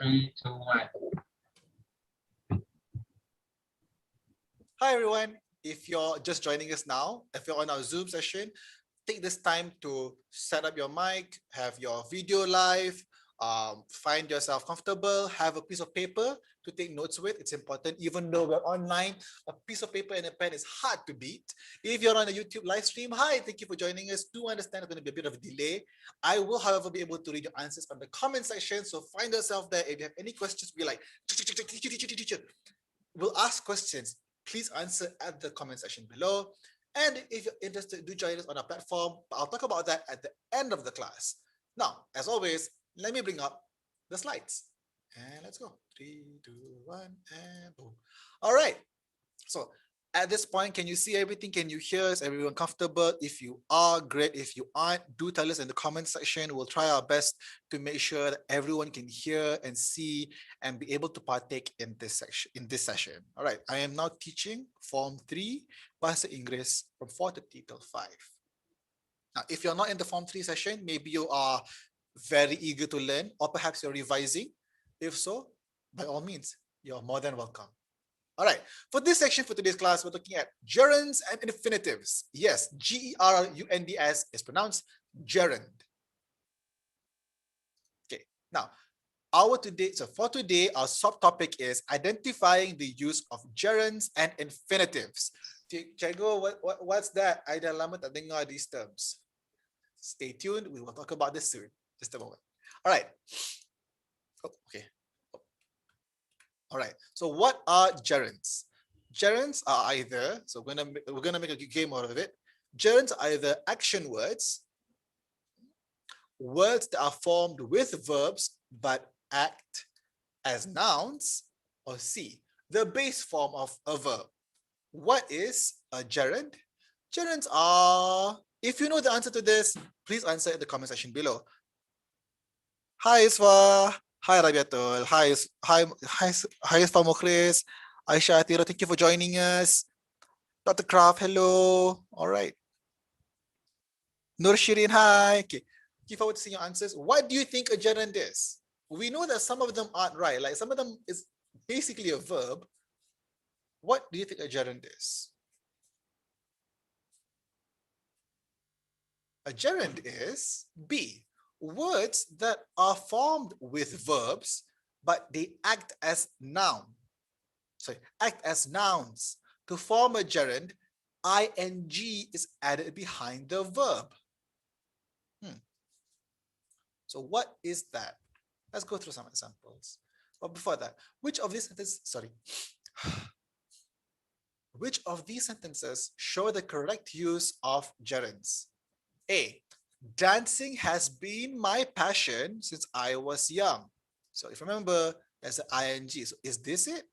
Three, two, one. Hi everyone, if you're just joining us now, if you're on our Zoom session, take this time to set up your mic, have your video live, find yourself comfortable, have a piece of paper to take notes with. It's important, even though we're online, a piece of paper and a pen is hard to beat. If you're on a YouTube live stream, hi, thank you for joining us. Do understand there's going to be a bit of a delay. I will, however, be able to read your answers on the comment section. So find yourself there. If you have any questions, be like, teacher, we'll ask questions. Please answer at the comment section below. And if you're interested, do join us on our platform. But I'll talk about that at the end of the class. Now, as always, let me bring up the slides. And let's go. 3, 2, 1, and boom. All right. So at this point, can you see everything? Can you hear us? Everyone comfortable? If you are, great. If you aren't, do tell us in the comment section. We'll try our best to make sure that everyone can hear and see and be able to partake in this session. All right. I am now teaching Form 3 Bahasa Inggris from 4:30 till 5. Now, if you're not in the Form 3 session, maybe you are very eager to learn, or perhaps you're revising. If so, by all means, you're more than welcome. All right, for this section, for today's class, we're looking at gerunds and infinitives. Yes, G-E-R-U-N-D-S is pronounced gerund. Okay, now, for today, our subtopic is identifying the use of gerunds and infinitives. Cikgu, what's that? I dah lama tak dengar these terms. Stay tuned, we will talk about this soon. Just a moment. All right. Oh, okay. All right. So what are gerunds? Gerunds are either, so we're gonna make a game out of it. Gerunds are either action words, words that are formed with verbs but act as nouns, or C, the base form of a verb. What is a gerund? Gerunds are, if you know the answer to this, please answer in the comment section below. Hi Isfa. Hi Rabiatul. Hi Isfa Mukhlis. Aisha Atira, thank you for joining us. Dr. Kraft, hello. All right. Nur Shirin, hi. Okay. Looking forward to seeing your answers. What do you think a gerund is? We know that some of them aren't right. Like some of them is basically a verb. What do you think a gerund is? A gerund is B, words that are formed with verbs, but they act as act as nouns. To form a gerund, ing is added behind the verb. So what is that? Let's go through some examples. But before that, which of these sentences show the correct use of gerunds? A, dancing has been my passion since I was young. So if you remember, there's an ing. So is this it?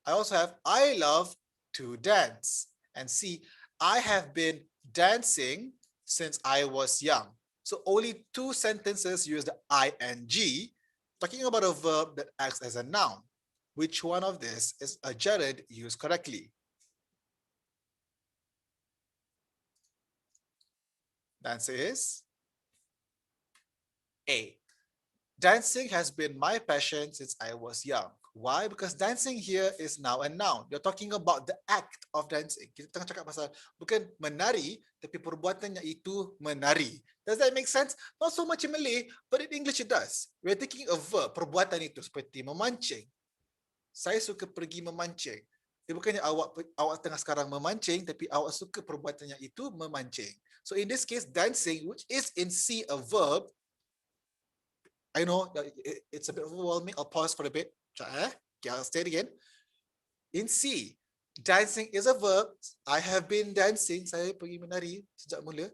I also have, I love to dance. And C, I have been dancing since I was young. So only two sentences use the ing, talking about a verb that acts as a noun. Which one of this is a gerund used correctly? The answer is A. Dancing has been my passion since I was young. Why? Because dancing here is now a noun. You're talking about the act of dancing. Kita tengah cakap pasal bukan menari, tapi perbuatannya itu menari. Does that make sense? Not so much in Malay, but in English it does. We're taking a verb, perbuatan itu seperti memancing. Saya suka pergi memancing. Bukannya awak tengah sekarang memancing, tapi awak suka perbuatannya itu memancing. So in this case, dancing, which is in C a verb, I know that it's a bit overwhelming. I'll pause for a bit. Okay, I'll say it again. In C, dancing is a verb. I have been dancing. Saya pergi menari sejak mula.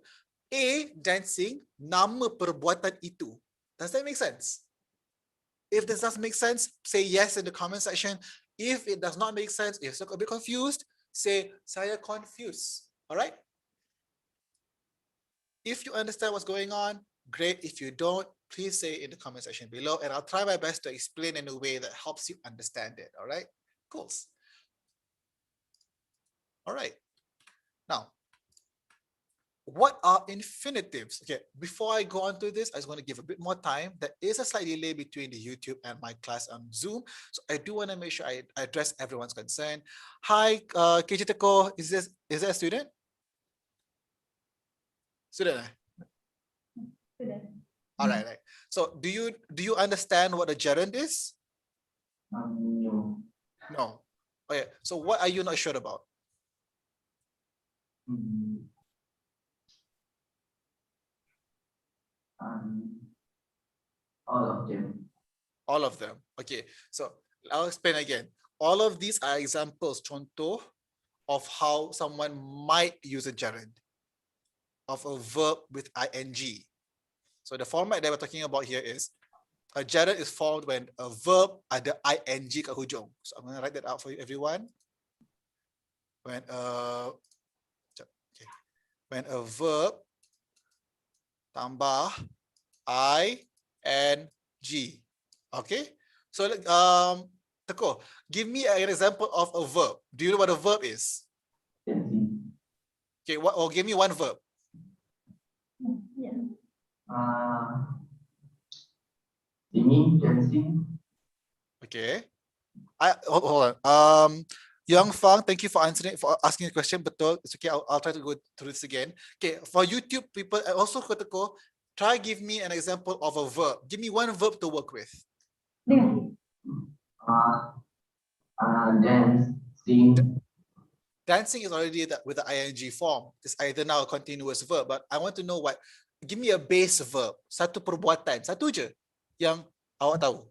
A, dancing, nama perbuatan itu. Does that make sense? If this doesn't make sense, say yes in the comment section. If it does not make sense, if you're a bit confused, say, saya confused. All right? If you understand what's going on, great. If you don't, please say in the comment section below, and I'll try my best to explain in a way that helps you understand it. All right? Cool. All right. Now, what are infinitives? Okay, before I go on to this, I just want to give a bit more time. There is a slight delay between the YouTube and my class on Zoom. So I do want to make sure I address everyone's concern. Hi, KJ Teko, is that a student? Student, eh? All right, right. So do you understand what a gerund is? No. No. Okay, so what are you not sure about? All of them. All of them. Okay, so I'll explain again. All of these are examples, contoh, of how someone might use a gerund of a verb with ing. So the format that we're talking about here is a gerund is formed when a verb ada ing kat hujung. So I'm going to write that out for you, everyone. When when a verb tambah ing. Okay? So Teko, give me an example of a verb. Do you know what a verb is? Okay, or give me one verb. Singing, dancing. Okay. Hold on. Young Fang, thank you for asking the question. Betul. It's okay. I'll try to go through this again. Okay, for YouTube people, also Koteko, try give me an example of a verb. Give me one verb to work with. Dance, sing. Dancing is already with the ing form. It's either now a continuous verb, but I want to know what. Give me a base verb. Satu perbuatan. Satu je yang awak tahu.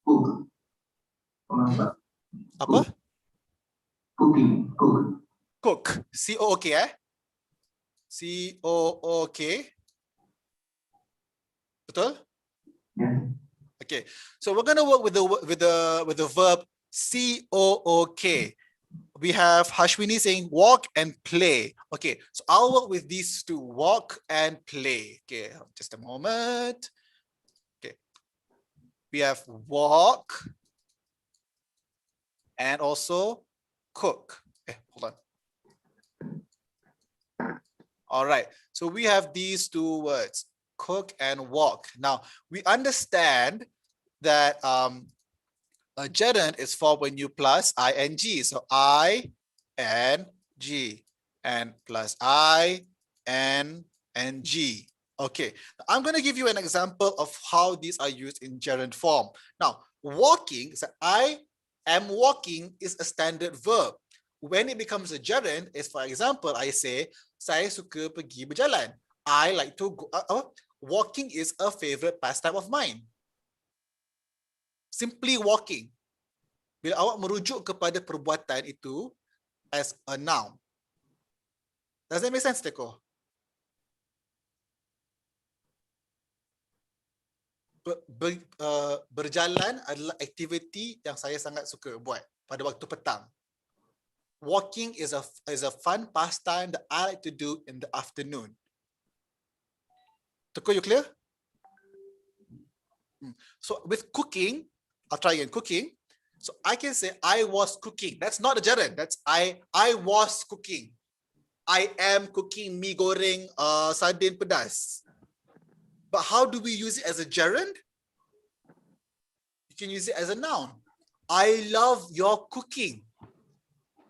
Cook. Apa? Cooking. Cook. Cook. C-O-O-K, eh? C-O-O-K. Betul? Yeah. Okay. So we're gonna work with the verb C-O-O-K. We have Hashwini saying walk and play. Okay, so I'll work with these two, walk and play. Okay, just a moment. Okay, we have walk and also cook. Okay, hold on. All right, so we have these two words, cook and walk. Now, we understand that a gerund is formed when you plus ing. So I and G and plus I and G. Okay, I'm going to give you an example of how these are used in gerund form. Now, walking, so I am walking is a standard verb. When it becomes a gerund, is for example, I say, saya suka pergi berjalan. I like to go, walking is a favorite pastime of mine. Simply walking. Bila awak merujuk kepada perbuatan itu as a noun. Does that make sense, Teko? Berjalan adalah aktiviti yang saya sangat suka buat pada waktu petang. Walking is a fun pastime that I like to do in the afternoon. Teko, you clear? So with cooking, I'll try again. Cooking. So I can say I was cooking. That's not a gerund. That's I was cooking. I am cooking mee goreng sardin pedas. But how do we use it as a gerund? You can use it as a noun. I love your cooking.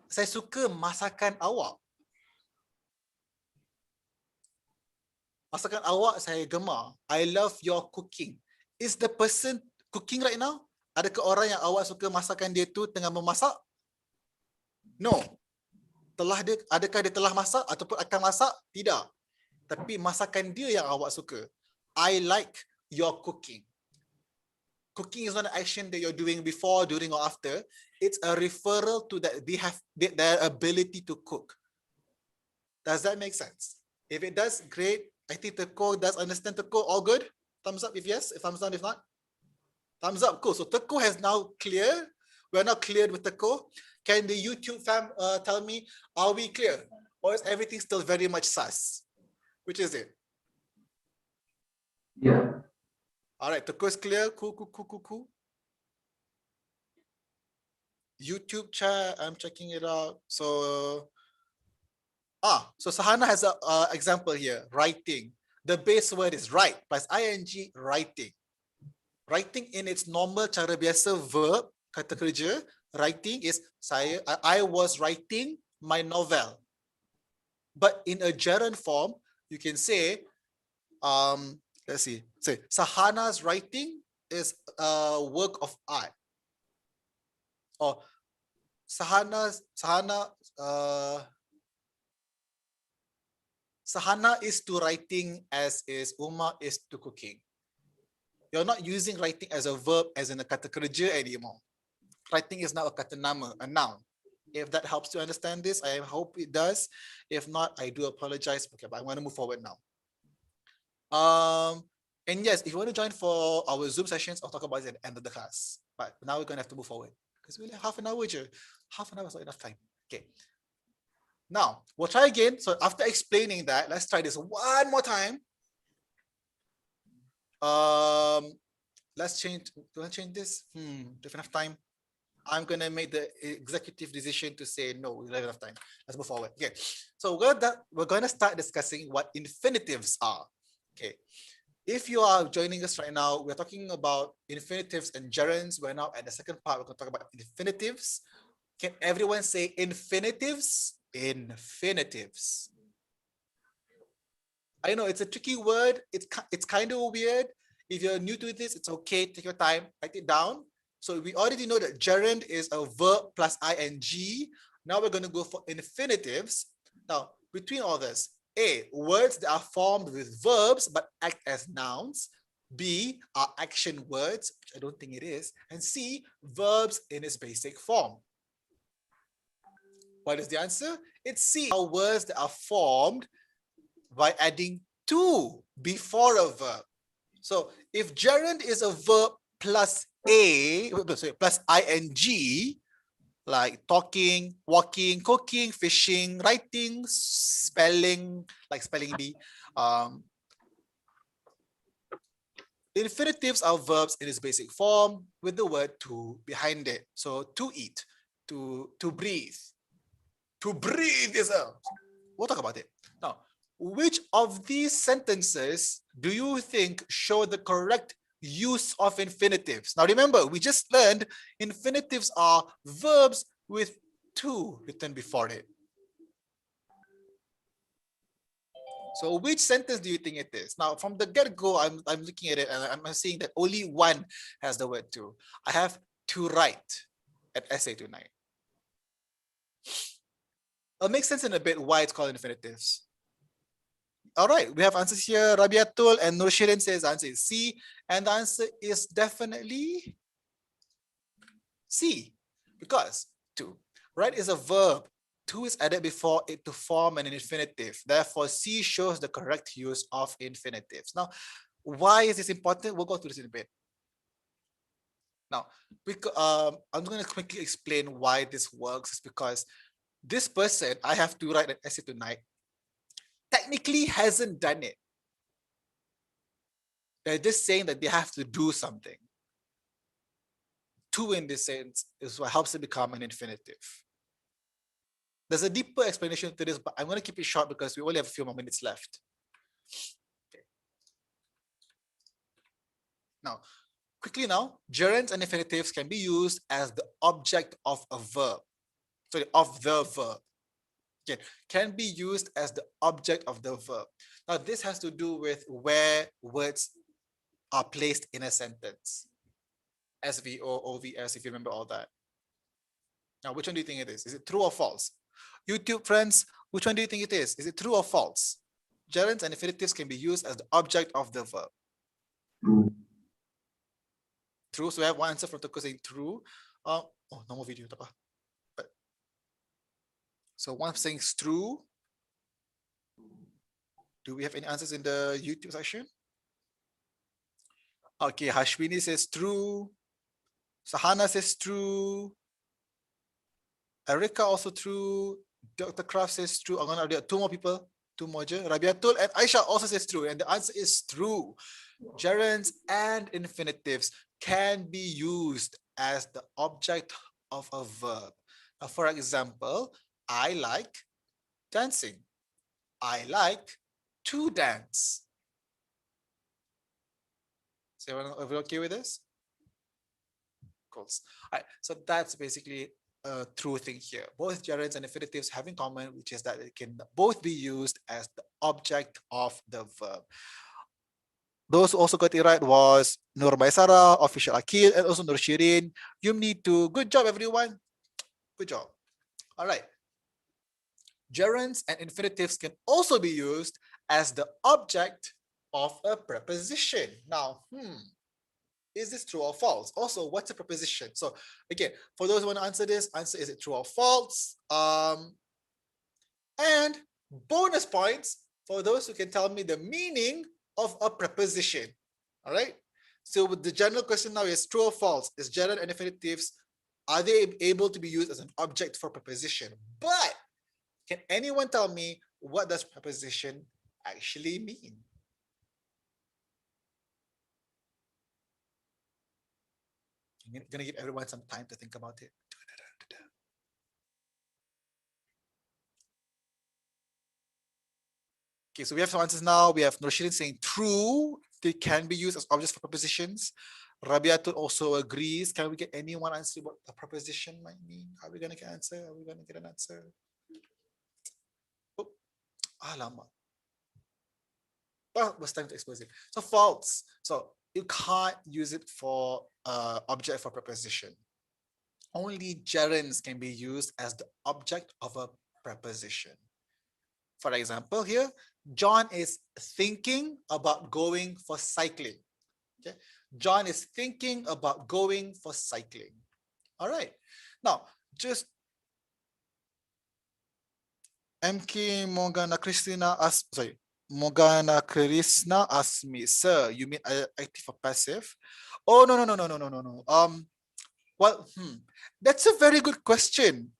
Saya suka masakan awak. Masakan awak saya gemar. I love your cooking. Is the person cooking right now? Adakah orang yang awak suka masakan dia tu tengah memasak? No. Adakah dia telah masak ataupun akan masak? Tidak. Tapi masakan dia yang awak suka. I like your cooking. Cooking is not an action that you're doing before, during, or after. It's a referral to that they have their ability to cook. Does that make sense? If it does, great. I think Teko does understand. Teko, all good? Thumbs up if yes, if thumbs down if not. Thumbs up, cool. So Teko has now cleared. We're now cleared with Teko. Can the YouTube fam tell me, are we clear? Or is everything still very much sus? Which is it? Yeah. All right, Teko is clear. Cool, cool, cool, cool, cool. YouTube chat, I'm checking it out. So So Sahana has a example here, writing. The base word is write plus ing, writing. Writing in its normal cara biasa verb, kata kerja, writing is I was writing my novel. But in a gerund form, you can say, let's see, say Sahana's writing is a work of art. Or Sahana is to writing as is Uma is to cooking. You're not using writing as a verb as in a kata kerja anymore. Writing is now a kata nama, a noun. If that helps to understand this, I hope it does. If not, I do apologize. Okay, but I'm going to move forward now. And yes, if you want to join for our Zoom sessions, I'll talk about it at the end of the class. But now we're going to have to move forward because we only have half an hour. Half an hour is not enough time. Okay. Now, we'll try again. So after explaining that, let's try this one more time. Let's change. Do I change this? Do we have enough time? I'm gonna make the executive decision to say no. We don't have enough time. Let's move forward. Okay. So we're gonna start discussing what infinitives are. Okay. If you are joining us right now, we're talking about infinitives and gerunds. We're now at the second part. We're going to talk about infinitives. Can everyone say infinitives? Infinitives. I know it's a tricky word. It's kind of weird. If you're new to this, it's okay. Take your time, write it down. So we already know that gerund is a verb plus ing. Now we're going to go for infinitives. Now, between all this, A, words that are formed with verbs but act as nouns. B, are action words, which I don't think it is. And C, verbs in its basic form. What is the answer? It's C, are words that are formed by adding to before a verb. So if gerund is a verb plus plus ing, like talking, walking, cooking, fishing, writing, spelling, like spelling bee. Infinitives are verbs in its basic form with the word to behind it. So to eat, to breathe. To breathe is a, we'll talk about it. Now, which of these sentences do you think show the correct use of infinitives? Now remember, we just learned infinitives are verbs with to written before it. So which sentence do you think it is? Now from the get-go, I'm looking at it and I'm seeing that only one has the word to. I have to write at essay tonight. It'll make sense in a bit why it's called infinitives. All right, we have answers here. Rabiatul and Nurshirin says the answer is C, and the answer is definitely C, because to. Right is a verb. To is added before it to form an infinitive. Therefore, C shows the correct use of infinitives. Now, why is this important? We'll go through this in a bit. Now, I'm going to quickly explain why this works. It's because this person, I have to write an essay tonight, technically hasn't done it. They're just saying that they have to do something. To in this sense is what helps it become an infinitive. There's a deeper explanation to this, but I'm going to keep it short because we only have a few more minutes left. Okay. Now, quickly now, gerunds and infinitives can be used as the object of a verb. Sorry, of the verb. Okay, can be used as the object of the verb. Now, this has to do with where words are placed in a sentence. SVO, OVS, if you remember all that. Now, which one do you think it is? Is it true or false? YouTube friends, which one do you think it is? Is it true or false? Gerunds and infinitives can be used as the object of the verb. True. True. So we have one answer from Toko saying true. Oh, no more video. But, so one saying it's true. Do we have any answers in the YouTube section? Okay, Hashwini says true. Sahana says true. Erika also true. Dr. Kraft says true. I'm gonna do two more people. Two more. Rabiatul and Aisha also says true. And the answer is true. Gerunds and infinitives can be used as the object of a verb. Now, for example, I like dancing. I like to dance. Is everyone okay with this? Cool. All right, so that's basically a true thing here. Both gerunds and infinitives have in common, which is that it can both be used as the object of the verb. Those who also got it right was Nur Maisara, Official Akil, and also Nur Shirin. You need to. Good job, everyone. Good job. All right. Gerunds and infinitives can also be used as the object of a preposition. Now, is this true or false? Also, what's a preposition? So again, for those who want to answer this, answer is it true or false? And bonus points for those who can tell me the meaning of a preposition. All right. So the general question now is true or false? Is gerund and infinitives, are they able to be used as an object for preposition? But can anyone tell me what does preposition actually mean? I'm gonna give everyone some time to think about it. Okay, so we have some answers now. We have Norshirin saying true, they can be used as objects for prepositions. Rabiatul also agrees. Can we get anyone answer what a preposition might mean? Are we gonna get an answer? Are we gonna get an answer? Oh, alamak. Well, was time to expose it. So false. So you can't use it for object for preposition. Only gerunds can be used as the object of a preposition. For example, here, John is thinking about going for cycling. Okay, John is thinking about going for cycling. All right. Now, just MK Morgana Christina asked, sorry, Morgana Krishna asked me, sir, you mean active or passive? Oh, no. Well, that's a very good question.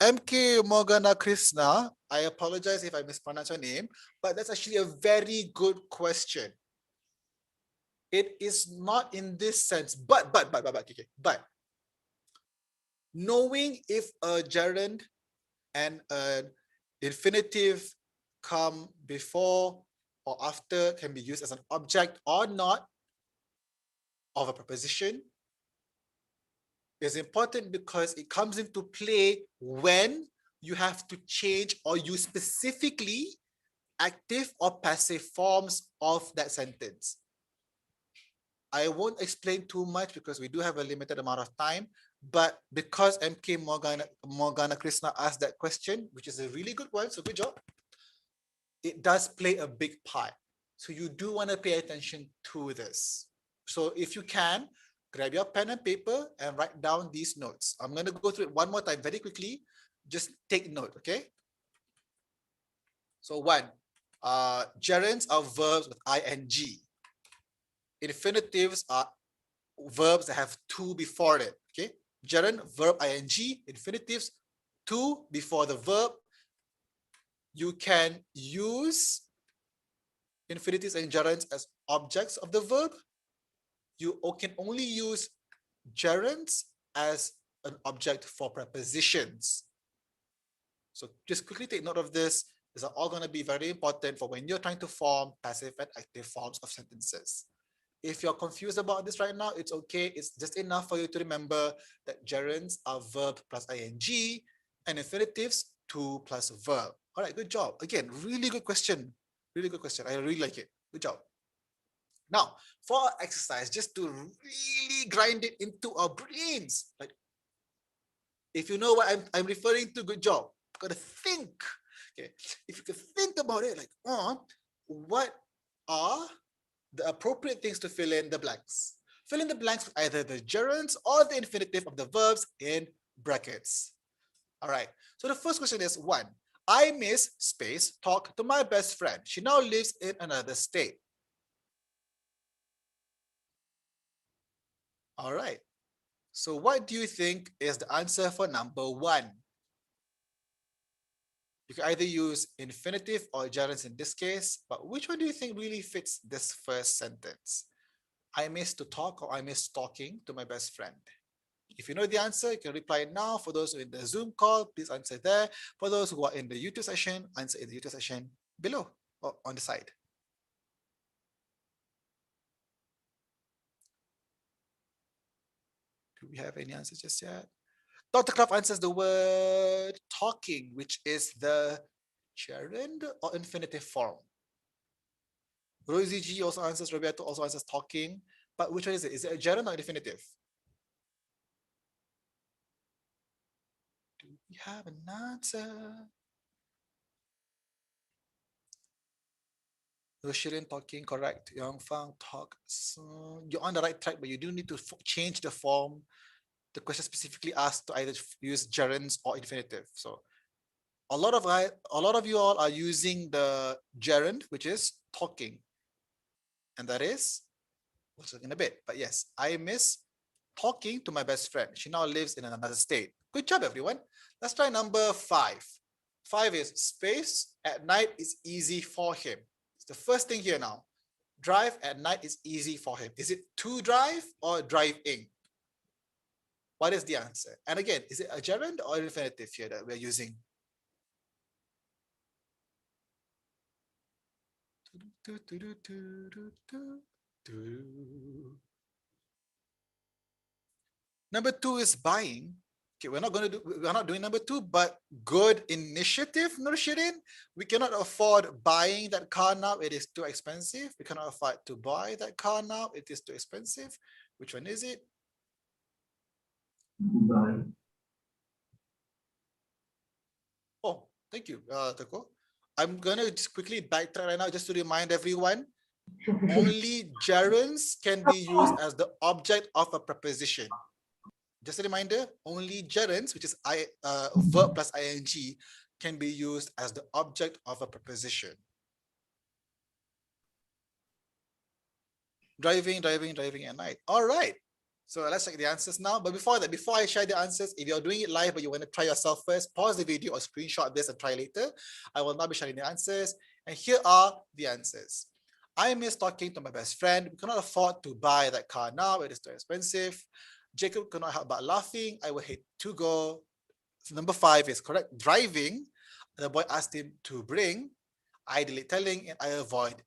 MK Morgana Krishna, I apologize if I mispronounce your name, but that's actually a very good question. It is not in this sense, but, okay, but knowing if a gerund and an infinitive come before or after can be used as an object or not of a preposition is important because it comes into play when you have to change or use specifically active or passive forms of that sentence. I won't explain too much because we do have a limited amount of time, but because MK Morgana Krishna asked that question, which is a really good one, so good job, it does play a big part. So you do want to pay attention to this. So if you can, grab your pen and paper and write down these notes. I'm going to go through it one more time very quickly. Just take note, okay? So one, gerunds are verbs with ing. Infinitives are verbs that have to before it, okay? Gerund, verb ing, infinitives, to before the verb. You can use infinitives and gerunds as objects of the verb. You can only use gerunds as an object for prepositions. So just quickly take note of this. These are all going to be very important for when you're trying to form passive and active forms of sentences. If you're confused about this right now, it's okay. It's just enough for you to remember that gerunds are verb plus ing and infinitives to plus verb. All right, good job. Again, really good question. Really good question. I really like it. Good job. Now, for our exercise, just to really grind it into our brains, like if you know what I'm referring to, good job. Gotta think. Okay, if you can think about it, like, what are the appropriate things to fill in the blanks? Fill in the blanks with either the gerunds or the infinitive of the verbs in brackets. All right. So the first question is one. I miss space talk to my best friend. She now lives in another state. All right. So what do you think is the answer for number one? You can either use infinitive or gerunds in this case, but which one do you think really fits this first sentence? I miss to talk or I miss talking to my best friend. If you know the answer, you can reply now. For those who are in the Zoom call, please answer there. For those who are in the YouTube session, answer in the YouTube session below or on the side. Do we have any answers just yet? Dr. Kraft answers the word talking, which is the gerund or infinitive form. Rosie G also answers, Roberto also answers talking. But which one is it? Is it a gerund or infinitive? Do we have an answer? Shirin talking, correct. Yang Fang talk. So you're on the right track, but you do need to change the form. The question specifically asked to either use gerunds or infinitive. So a lot of you all are using the gerund, which is talking, and that is we'll talk in a bit. But yes, I miss talking to my best friend. She now lives in another state. Good job, everyone. Let's try number 5. 5 is space at night is easy for him. It's the first thing here now. Drive at night is easy for him. Is it to drive or driving? What is the answer? And again, is it a gerund or infinitive here that we're using? Number 2 is buying. Okay, we're not doing number 2, but good initiative, Nurshirin. We cannot afford buying that car now. It is too expensive. We cannot afford to buy that car now. It is too expensive. Which one is it? Buy. Oh, thank you, Teko. I'm gonna just quickly backtrack right now just to remind everyone. Only gerunds can be used as the object of a preposition. Just a reminder, only gerunds, which is verb plus ing, can be used as the object of a preposition. Driving at night. All right. So let's check the answers now. But before that, before I share the answers, if you're doing it live but you want to try yourself first, pause the video or screenshot this and try later. I will not be sharing the answers. And here are the answers. I miss talking to my best friend. We cannot afford to buy that car now. It is too expensive. Jacob could not help but laughing. I would hate to go. So number 5 is correct. Driving. The boy asked him to bring. I delete telling and I avoid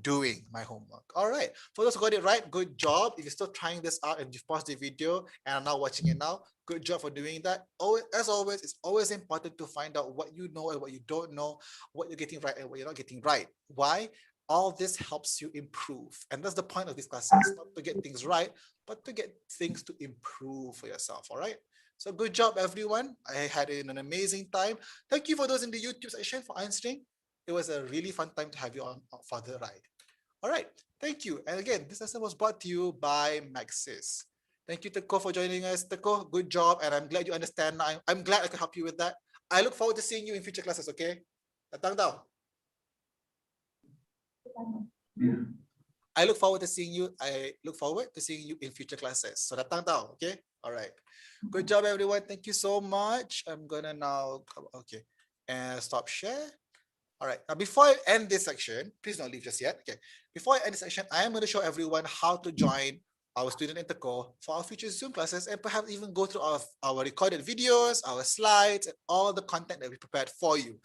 doing my homework. All right. For those who got it right, good job. If you're still trying this out and you've paused the video and are now watching it now, good job for doing that. As always, it's always important to find out what you know and what you don't know, what you're getting right and what you're not getting right. Why? All this helps you improve. And that's the point of these classes, not to get things right, but to get things to improve for yourself. All right. So good job, everyone. I had an amazing time. Thank you for those in the YouTube section for answering. It was a really fun time to have you on for the ride. All right, thank you. And again, this lesson was brought to you by Maxis. Thank you, Teko, for joining us. Teko, good job. And I'm glad you understand. I'm glad I could help you with that. I look forward to seeing you in future classes, okay? Datang daw. Yeah. I look forward to seeing you. I look forward to seeing you in future classes. So datang daw, okay? All right. Good job, everyone. Thank you so much. I'm gonna now, okay, and stop share. All right. Now, before I end this section, please don't leave just yet. Okay. Before I end this section, I am going to show everyone how to join our student interco for our future Zoom classes and perhaps even go through our recorded videos, our slides, and all the content that we prepared for you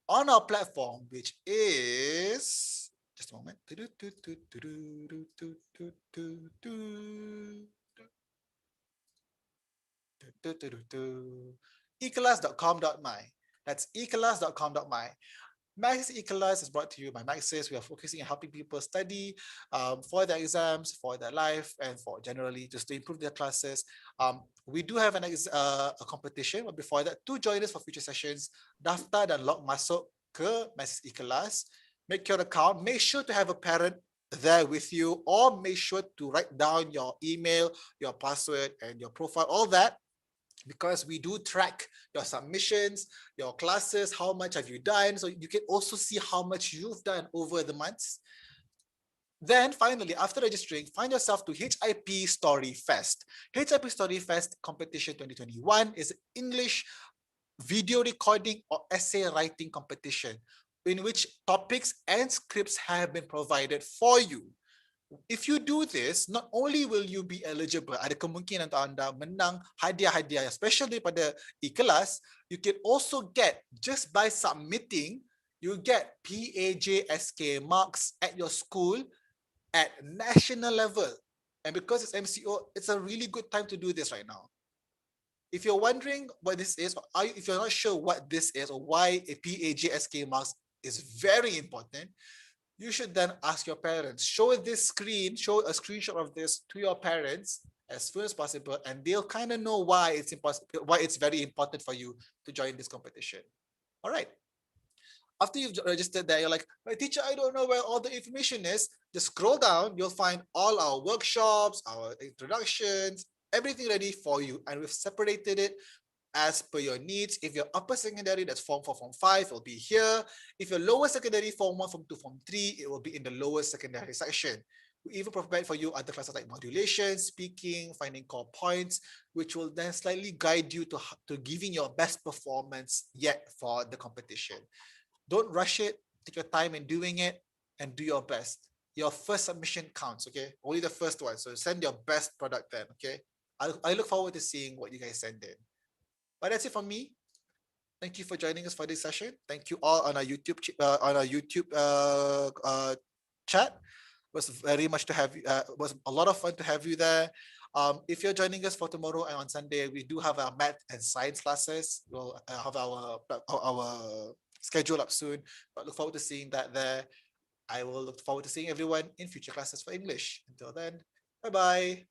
on our platform, which is just a moment. eKelas.com.my. That's eKelas.com.my. Maxis eKelas is brought to you by Maxis. We are focusing on helping people study for their exams, for their life, and for generally just to improve their classes. We do have a competition, but before that, to join us for future sessions, daftar dan log masuk ke Maxis eKelas. Make your account. Make sure to have a parent there with you, or make sure to write down your email, your password, and your profile, all that, because we do track your submissions, your classes, how much have you done, so you can also see how much you've done over the months. Then finally, after registering, find yourself to HIP Story Fest. HIP Story Fest Competition 2021 is an English video recording or essay writing competition in which topics and scripts have been provided for you. if you do this, not only will you be eligible, ada kemungkinan untuk anda menang hadiah-hadiah, especially pada eKelas, you can also get, just by submitting, you get PAJSK marks at your school at national level. And because it's MCO, it's a really good time to do this right now. If you're wondering what this is, or if you're not sure what this is or why a PAJSK marks is very important, you should then ask your parents. Show a screenshot of this to your parents as soon as possible, and they'll kind of know why it's very important for you to join this competition. All right. After you've registered there, you're like, teacher, I don't know where all the information is. Just scroll down, you'll find all our workshops, our introductions, everything ready for you. And we've separated it as per your needs. If you're upper secondary, that's Form 4, Form 5, it will be here. If you're lower secondary, Form 1, Form 2, Form 3, it will be in the lower secondary section. We even provide for you other classes like modulation, speaking, finding core points, which will then slightly guide you to giving your best performance yet for the competition. Don't rush it. Take your time in doing it and do your best. Your first submission counts, okay? Only the first one. So send your best product then, okay? I look forward to seeing what you guys send in. But that's it from me. Thank you for joining us for this session. Thank you all on our YouTube chat. It was very much to have you. Was a lot of fun to have you there. If you're joining us for tomorrow and on Sunday, we do have our math and science classes. We'll have our schedule up soon. But look forward to seeing that there. I will look forward to seeing everyone in future classes for English. Until then, bye bye.